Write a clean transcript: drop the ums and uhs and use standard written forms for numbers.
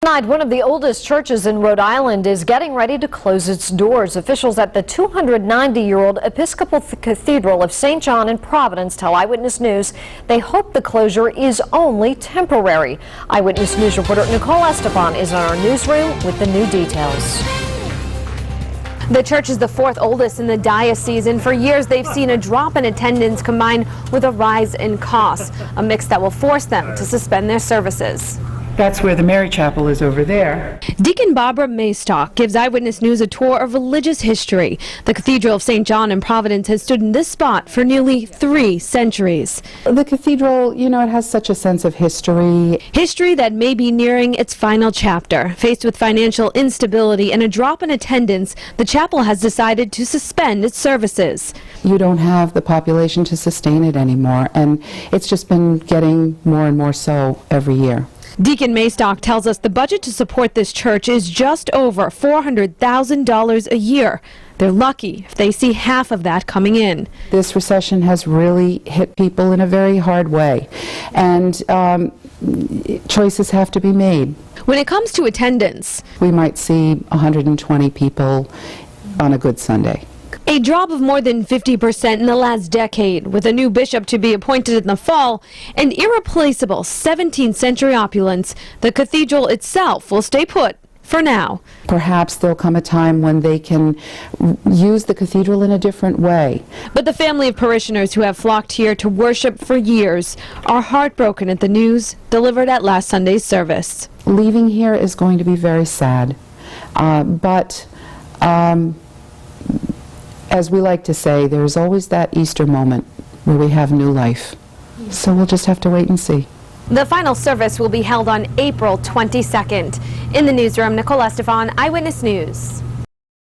Tonight, one of the oldest churches in Rhode Island is getting ready to close its doors. Officials at the 290-year-old Episcopal Cathedral of St. John in Providence tell Eyewitness News they hope the closure is only temporary. Eyewitness News reporter Nicole Estefan is in our newsroom with the new details. The church is the fourth oldest in the diocese, and for years they've seen a drop in attendance combined with a rise in costs, a mix that will force them to suspend their services. That's where the Mary Chapel is over there. Deacon Barbara Maystock gives Eyewitness News a tour of religious history. The Cathedral of St. John in Providence has stood in this spot for nearly 3 centuries. The cathedral, you know, it has such a sense of history. History that may be nearing its final chapter. Faced with financial instability and a drop in attendance, the chapel has decided to suspend its services. You don't have the population to sustain it anymore, and it's just been getting more and more so every year. Deacon Maystock tells us the budget to support this church is just over $400,000 a year. They're lucky if they see half of that coming in. This recession has really hit people in a very hard way, and choices have to be made. When it comes to attendance, we might see 120 people on a good Sunday. A drop of more than 50% in the last decade, with a new bishop to be appointed in the fall, and irreplaceable 17th century opulence, the cathedral itself will stay put for now. Perhaps there'll come a time when they can use the cathedral in a different way. But the family of parishioners who have flocked here to worship for years are heartbroken at the news delivered at last Sunday's service. Leaving here is going to be very sad, but as we like to say, there's always that Easter moment where we have new life. So we'll just have to wait and see. The final service will be held on April 22nd. In the newsroom, Nicole Estefan, Eyewitness News.